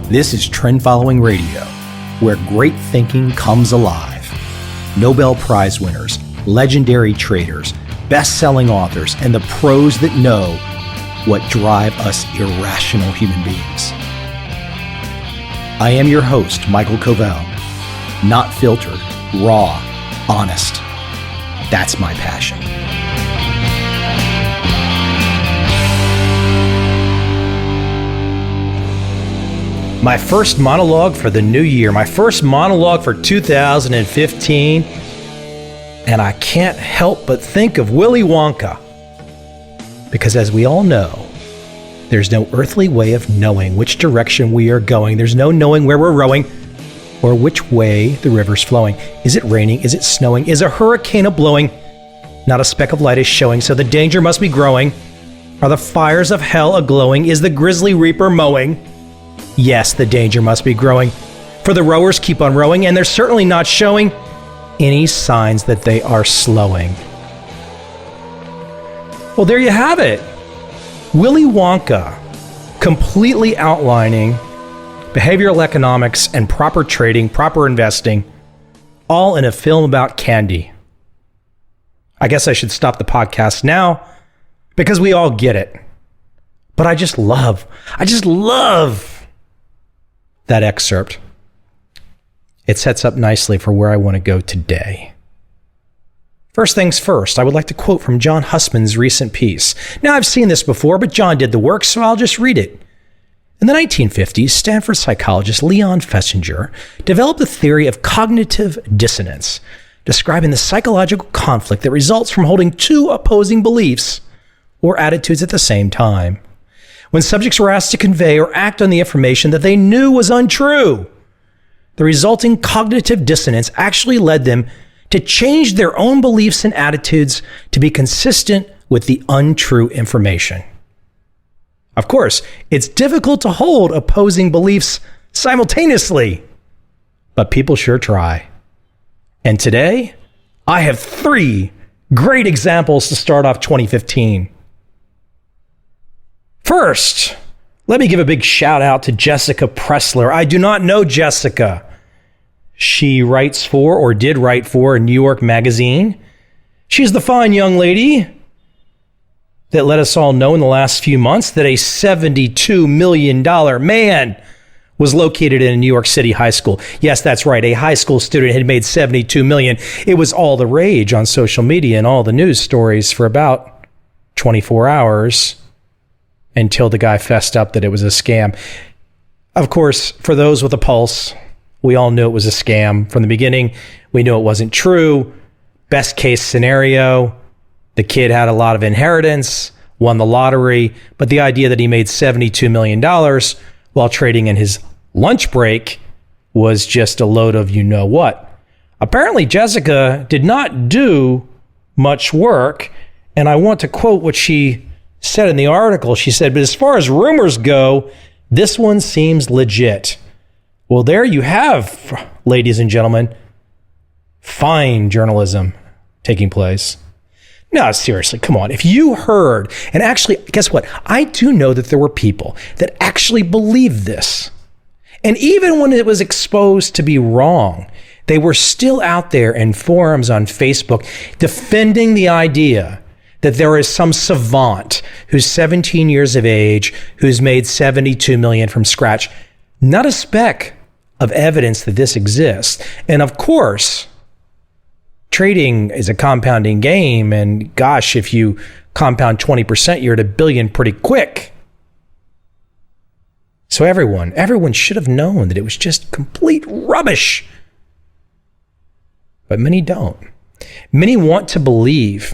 This is Trend Following Radio, where great thinking comes alive. Nobel Prize winners, legendary traders, best-selling authors, and the pros that know what drive us irrational human beings. I am your host, Michael Covel. Not filtered, raw, honest. That's my passion. My first monologue for the new year, my first monologue for 2015, and I can't help but think of Willy Wonka. Because as we all know, there's no earthly way of knowing which direction we are going. There's no knowing where we're rowing or which way the river's flowing. Is it raining? Is it snowing? Is a hurricane a-blowing? Not a speck of light is showing, so the danger must be growing. Are the fires of hell a-glowing? Is the grizzly reaper mowing? Yes, the danger must be growing, for the rowers keep on rowing, and they're certainly not showing any signs that they are slowing. Well, there you have it. Willy Wonka, completely outlining behavioral economics and proper trading, proper investing, all in a film about candy. I guess I should stop the podcast now because we all get it. But I just love that excerpt. It sets up nicely for where I want to go today. First things first, I would like to quote from John Hussman's recent piece. Now, I've seen this before, but John did the work, so I'll just read it. In the 1950s, Stanford psychologist Leon Festinger developed the theory of cognitive dissonance, describing the psychological conflict that results from holding two opposing beliefs or attitudes at the same time. When subjects were asked to convey or act on the information that they knew was untrue, the resulting cognitive dissonance actually led them to change their own beliefs and attitudes to be consistent with the untrue information. Of course, it's difficult to hold opposing beliefs simultaneously, but people sure try. And today, I have 3 great examples to start off 2015. First, let me give a big shout out to Jessica Pressler. I do not know Jessica. She writes for, or did write for, a New York magazine. She's the fine young lady that let us all know in the last few months that a $72 million man was located in a New York City high school. Yes, that's right. A high school student had made $72 million. It was all the rage on social media and all the news stories for about 24 hours. Until the guy fessed up that it was a scam. Of course, for those with a pulse, we all knew it was a scam. From the beginning, we knew it wasn't true. Best case scenario, the kid had a lot of inheritance, won the lottery, but the idea that he made $72 million while trading in his lunch break was just a load of you-know-what. Apparently, Jessica did not do much work, and I want to quote what she said in the article. She said, but as far as rumors go, this one seems legit. Well, there you have, ladies and gentlemen, fine journalism taking place. No, seriously, come on. If you heard, and actually, guess what? I do know that there were people that actually believed this. And even when it was exposed to be wrong, they were still out there in forums on Facebook defending the idea that there is some savant who's 17 years of age, who's made $72 million from scratch. Not a speck of evidence that this exists. And of course, trading is a compounding game. And gosh, if you compound 20%, you're at $1 billion pretty quick. So everyone should have known that it was just complete rubbish. But many don't. Many want to believe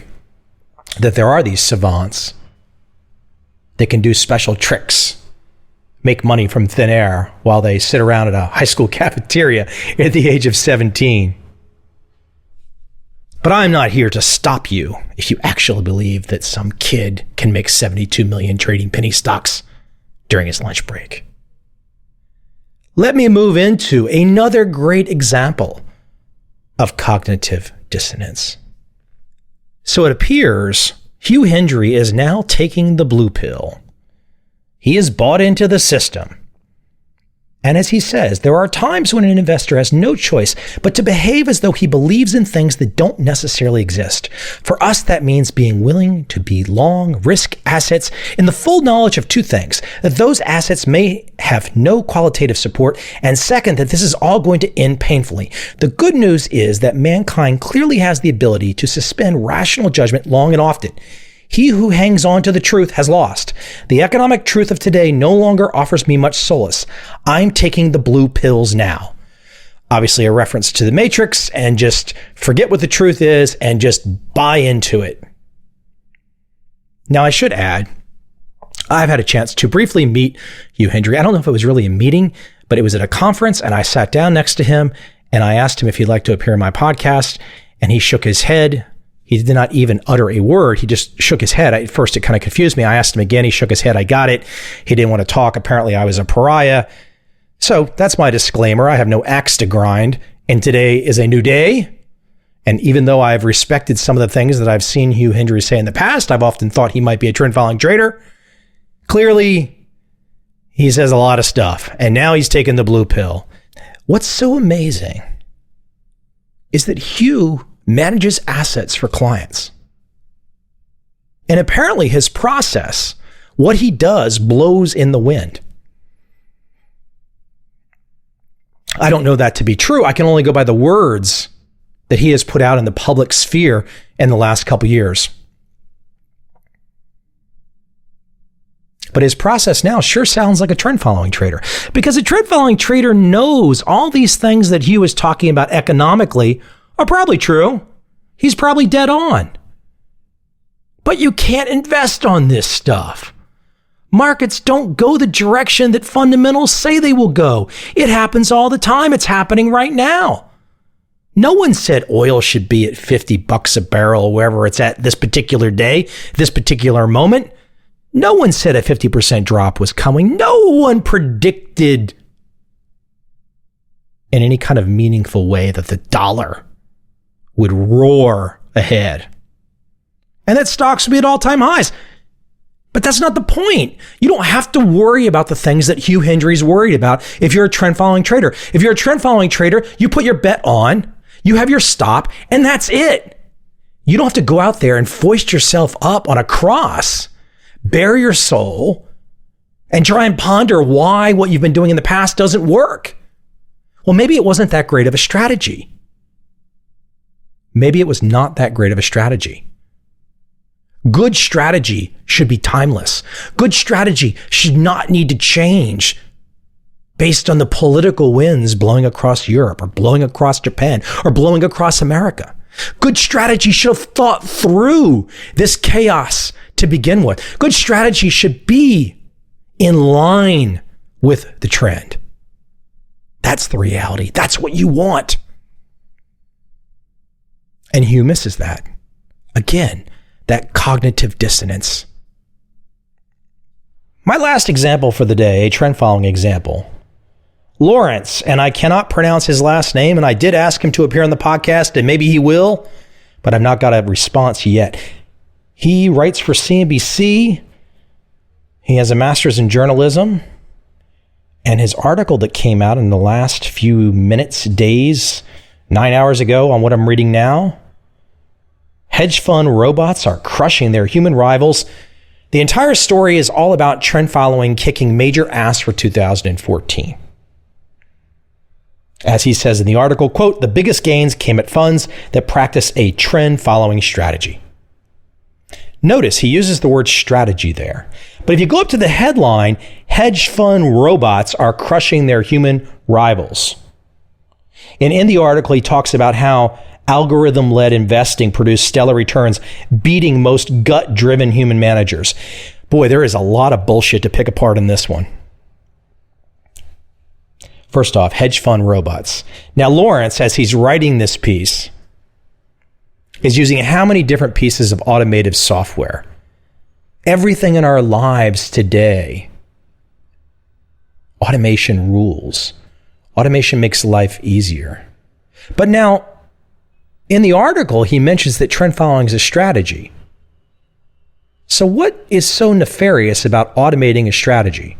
that there are these savants that can do special tricks, make money from thin air while they sit around at a high school cafeteria at the age of 17. But I'm not here to stop you if you actually believe that some kid can make $72 million trading penny stocks during his lunch break. Let me move into another great example of cognitive dissonance. So it appears Hugh Hendry is now taking the blue pill. He is bought into the system. And as he says, there are times when an investor has no choice but to behave as though he believes in things that don't necessarily exist. For us, that means being willing to be long, risk assets in the full knowledge of two things: that those assets may have no qualitative support, and second, that this is all going to end painfully. The good news is that mankind clearly has the ability to suspend rational judgment long and often. He who hangs on to the truth has lost. The economic truth of today no longer offers me much solace. I'm taking the blue pills now. Obviously a reference to the Matrix, and just forget what the truth is and just buy into it. Now, I should add, I've had a chance to briefly meet Hugh Hendry. I don't know if it was really a meeting, but it was at a conference, and I sat down next to him and I asked him if he'd like to appear in my podcast, and he shook his head. He did not even utter a word. He just shook his head. At first, it kind of confused me. I asked him again. He shook his head. I got it. He didn't want to talk. Apparently, I was a pariah. So that's my disclaimer. I have no axe to grind. And today is a new day. And even though I've respected some of the things that I've seen Hugh Hendry say in the past, I've often thought he might be a trend-following trader. Clearly, he says a lot of stuff. And now he's taken the blue pill. What's so amazing is that Hugh manages assets for clients. And apparently his process, what he does, blows in the wind. I don't know that to be true. I can only go by the words that he has put out in the public sphere in the last couple years. But his process now sure sounds like a trend-following trader, because a trend-following trader knows all these things that Hugh is talking about economically are probably true. He's probably dead on. But you can't invest on this stuff. Markets don't go the direction that fundamentals say they will go. It happens all the time. It's happening right now. No one said oil should be at $50 a barrel, wherever it's at this particular day, this particular moment. No one said a 50% drop was coming. No one predicted in any kind of meaningful way that the dollar would roar ahead and that stocks would be at all-time highs. But that's not the point. You don't have to worry about the things that Hugh Hendry's worried about if you're a trend-following trader. If you're a trend-following trader, you put your bet on, you have your stop, and that's it. You don't have to go out there and foist yourself up on a cross, bare your soul, and try and ponder why what you've been doing in the past doesn't work. Well, maybe it wasn't that great of a strategy. Maybe it was not that great of a strategy. Good strategy should be timeless. Good strategy should not need to change based on the political winds blowing across Europe or blowing across Japan or blowing across America. Good strategy should have thought through this chaos to begin with. Good strategy should be in line with the trend. That's the reality. That's what you want. And Hugh misses that. Again, that cognitive dissonance. My last example for the day, a trend-following example. Lawrence, and I cannot pronounce his last name, and I did ask him to appear on the podcast, and maybe he will, but I've not got a response yet. He writes for CNBC. He has a master's in journalism, and his article that came out in the last few minutes, days, 9 hours ago on what I'm reading now, hedge fund robots are crushing their human rivals. The entire story is all about trend following kicking major ass for 2014. As he says in the article, quote, the biggest gains came at funds that practice a trend following strategy. Notice he uses the word strategy there. But if you go up to the headline, hedge fund robots are crushing their human rivals. And in the article, he talks about how algorithm-led investing produced stellar returns, beating most gut-driven human managers. Boy, there is a lot of bullshit to pick apart in this one. First off, hedge fund robots. Now, Lawrence, as he's writing this piece, is using how many different pieces of automated software? Everything in our lives today, automation rules. Automation makes life easier. But now, in the article, he mentions that trend following is a strategy. So what is so nefarious about automating a strategy?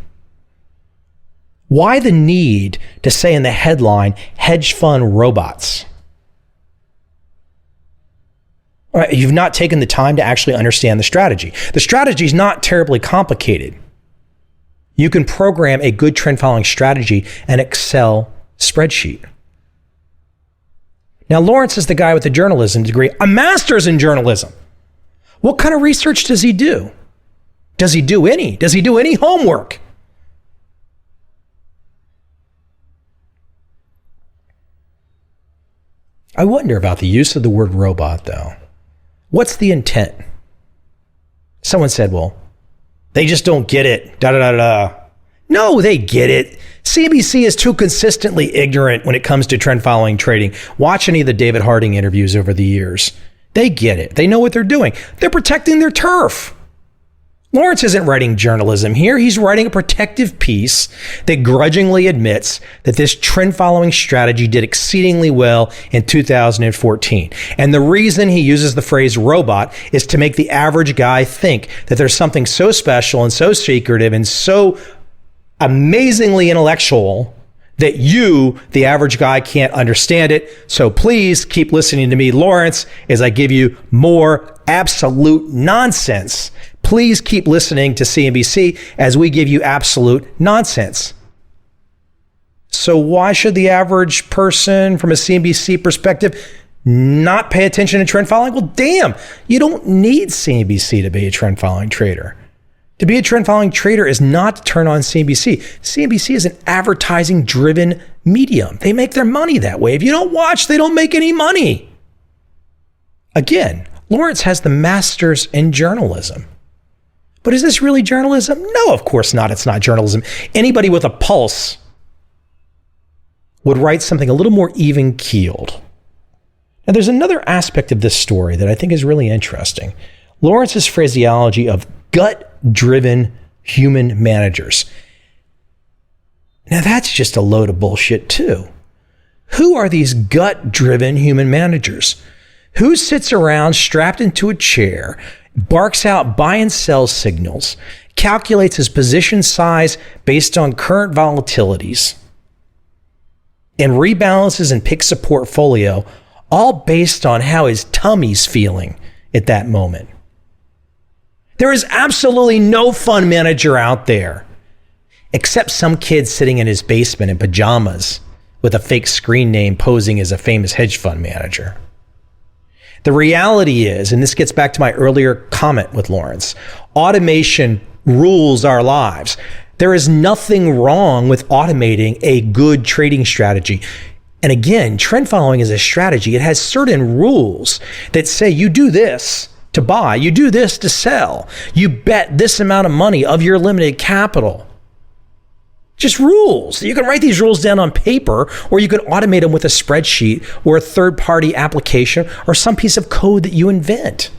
Why the need to say in the headline, hedge fund robots? All right, you've not taken the time to actually understand the strategy. The strategy is not terribly complicated. You can program a good trend following strategy in an Excel spreadsheet. Now, Lawrence is the guy with the journalism degree, a master's in journalism. What kind of research does he do? Does he do any? Does he do any homework? I wonder about the use of the word robot, though. What's the intent? Someone said, well, they just don't get it. Da-da-da-da. No, they get it. CNBC is too consistently ignorant when it comes to trend following trading. Watch any of the David Harding interviews over the years. They get it. They know what they're doing. They're protecting their turf. Lawrence isn't writing journalism here. He's writing a protective piece that grudgingly admits that this trend following strategy did exceedingly well in 2014. And the reason he uses the phrase robot is to make the average guy think that there's something so special and so secretive and so amazingly intellectual that you, the average guy, can't understand it. So please keep listening to me, Lawrence, as I give you more absolute nonsense. Please keep listening to CNBC as we give you absolute nonsense. So why should the average person from a CNBC perspective not pay attention to trend following? Well, damn, you don't need CNBC to be a trend following trader. To be a trend following trader is not to turn on CNBC. CNBC is an advertising driven medium. They make their money that way. If you don't watch, they don't make any money. Again, Lawrence has the master's in journalism. But is this really journalism? No, of course not. It's not journalism. Anybody with a pulse would write something a little more even-keeled. Now, there's another aspect of this story that I think is really interesting. Lawrence's phraseology of gut-driven human managers. Now, that's just a load of bullshit, too. Who are these gut-driven human managers? Who sits around strapped into a chair, barks out buy and sell signals, calculates his position size based on current volatilities, and rebalances and picks a portfolio, all based on how his tummy's feeling at that moment? There is absolutely no fund manager out there, except some kid sitting in his basement in pajamas with a fake screen name posing as a famous hedge fund manager. The reality is, and this gets back to my earlier comment with Lawrence, automation rules our lives. There is nothing wrong with automating a good trading strategy. And again, trend following is a strategy. It has certain rules that say you do this to buy, you do this to sell, you bet this amount of money of your limited capital. Just rules. You can write these rules down on paper, or you can automate them with a spreadsheet or a third-party application or some piece of code that you invent.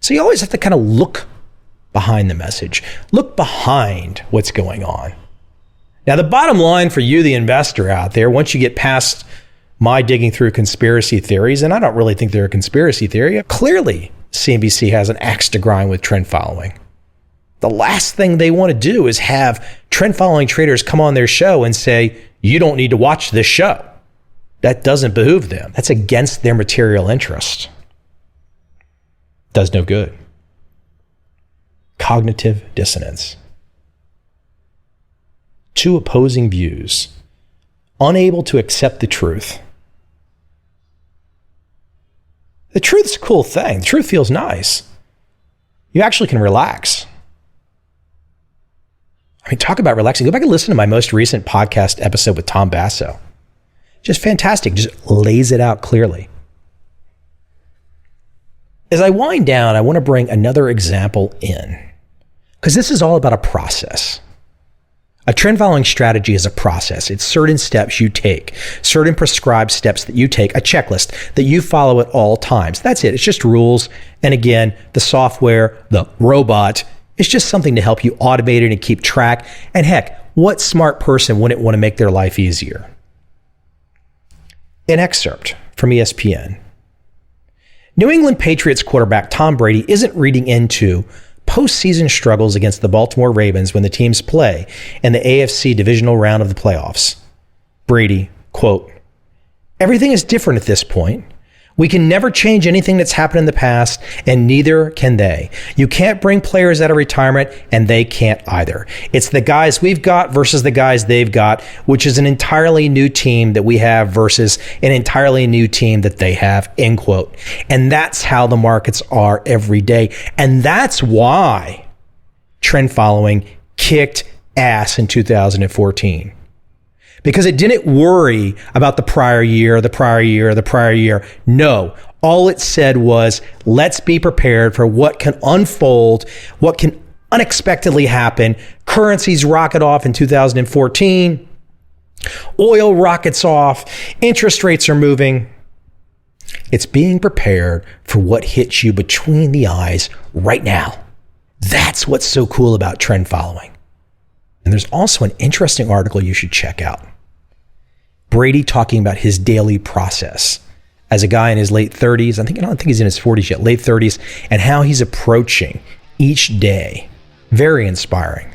So you always have to kind of look behind the message, look behind what's going on. Now, the bottom line for you, the investor out there, once you get past my digging through conspiracy theories, and I don't really think they're a conspiracy theory, clearly CNBC has an axe to grind with trend following. The last thing they want to do is have trend following traders come on their show and say, you don't need to watch this show. That doesn't behoove them. That's against their material interest. Does no good. Cognitive dissonance. Two opposing views, unable to accept the truth. The truth's a cool thing. The truth feels nice. You actually can relax. I mean, talk about relaxing. Go back and listen to my most recent podcast episode with Tom Basso. Just fantastic. Just lays it out clearly. As I wind down, I want to bring another example in, because this is all about a process. A trend following strategy is a process. It's certain steps you take, certain prescribed steps that you take, a checklist that you follow at all times. That's it. It's just rules. And again, the software, the robot, is just something to help you automate it and keep track. And heck, what smart person wouldn't want to make their life easier? An excerpt from ESPN. New England Patriots quarterback Tom Brady isn't reading into postseason struggles against the Baltimore Ravens when the teams play in the AFC divisional round of the playoffs. Brady, quote, "Everything is different at this point. We can never change anything that's happened in the past, and neither can they. You can't bring players out of retirement, and they can't either. It's the guys we've got versus the guys they've got, which is an entirely new team that we have versus an entirely new team that they have," end quote. And that's how the markets are every day. And that's why Trend Following kicked ass in 2014. Because it didn't worry about the prior year. No, all it said was, let's be prepared for what can unfold, what can unexpectedly happen. Currencies rocket off in 2014. Oil rockets off. Interest rates are moving. It's being prepared for what hits you between the eyes right now. That's what's so cool about Trend Following. And there's also an interesting article you should check out. Brady talking about his daily process as a guy in his late 30s. I don't think he's in his 40s yet, late 30s, and how he's approaching each day. Very inspiring.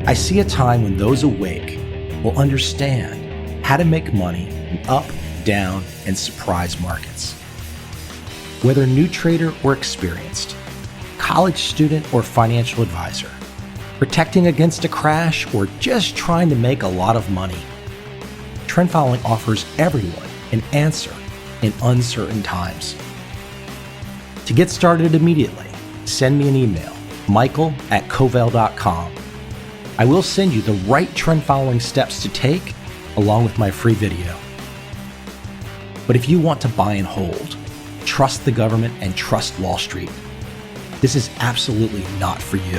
I see a time when those awake will understand how to make money in up, down, and surprise markets. Whether new trader or experienced, college student or financial advisor, protecting against a crash or just trying to make a lot of money, Trend Following offers everyone an answer in uncertain times. To get started immediately, send me an email, michael@covel.com. I will send you the right Trend Following steps to take along with my free video. But if you want to buy and hold, trust the government and trust Wall Street, this is absolutely not for you.